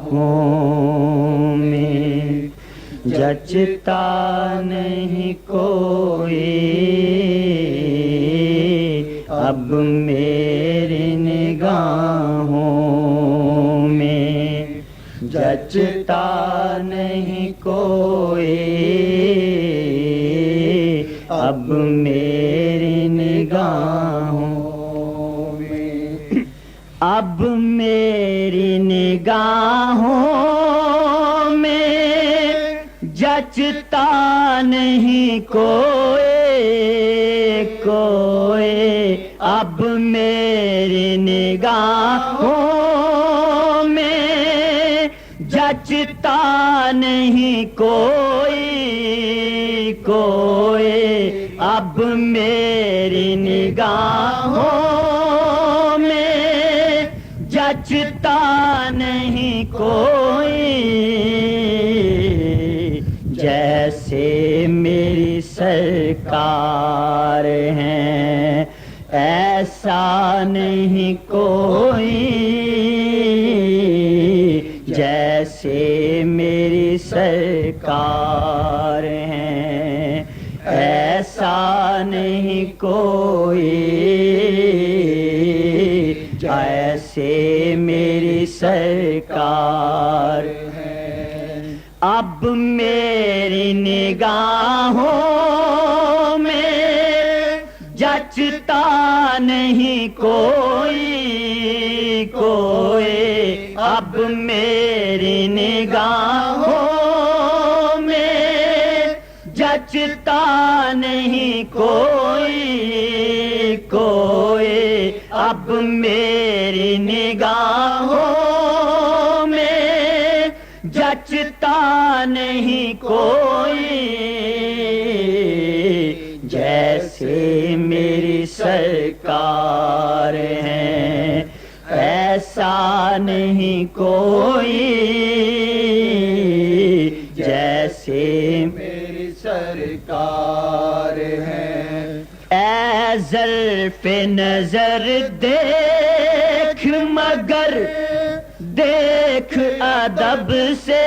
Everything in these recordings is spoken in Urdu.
نگاہوں میں، جچتا نہیں کوئی اب میری نگاہوں میں، جچتا نہیں کوئی اب میری نگاہوں میں، اب میری نگاہوں میں جچتا نہیں کوئی اب میری نگاہوں میں، جچتا نہیں کوئی اب میری نگاہوں میں، جچتا نہیں کوئی، جیسے میری سرکار ہیں ایسا نہیں کوئی، جیسے میری سرکار ہیں ایسا نہیں کوئی، جیسے میری سرکار ہیں، اب میری نگاہوں میں جچتا نہیں کوئی اب میری نگاہوں میں جچتا نہیں کوئی اب میری نگاہوں میں جچتا نہیں کوئی، جیسے میری سرکار ہیں ایسا نہیں کوئی، جیسے میری سرکار ہیں، اے ظرف نظر دیکھ مگر دیکھ ادب سے،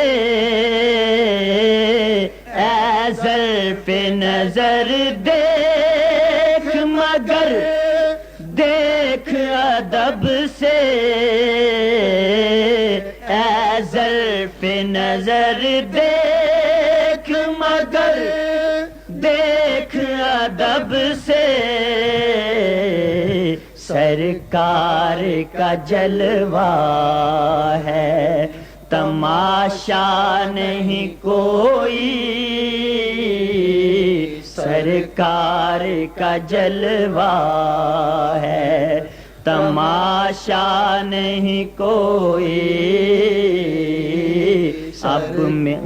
اے ظرف نظر دیکھ مگر دیکھ ادب سے، اے ظرف نظر دیکھ مگر دیکھ ادب سے، سرکار کا جلوہ ہے تماشا نہیں کوئی، سرکار کا جلوہ ہے تماشا نہیں کوئی اب میں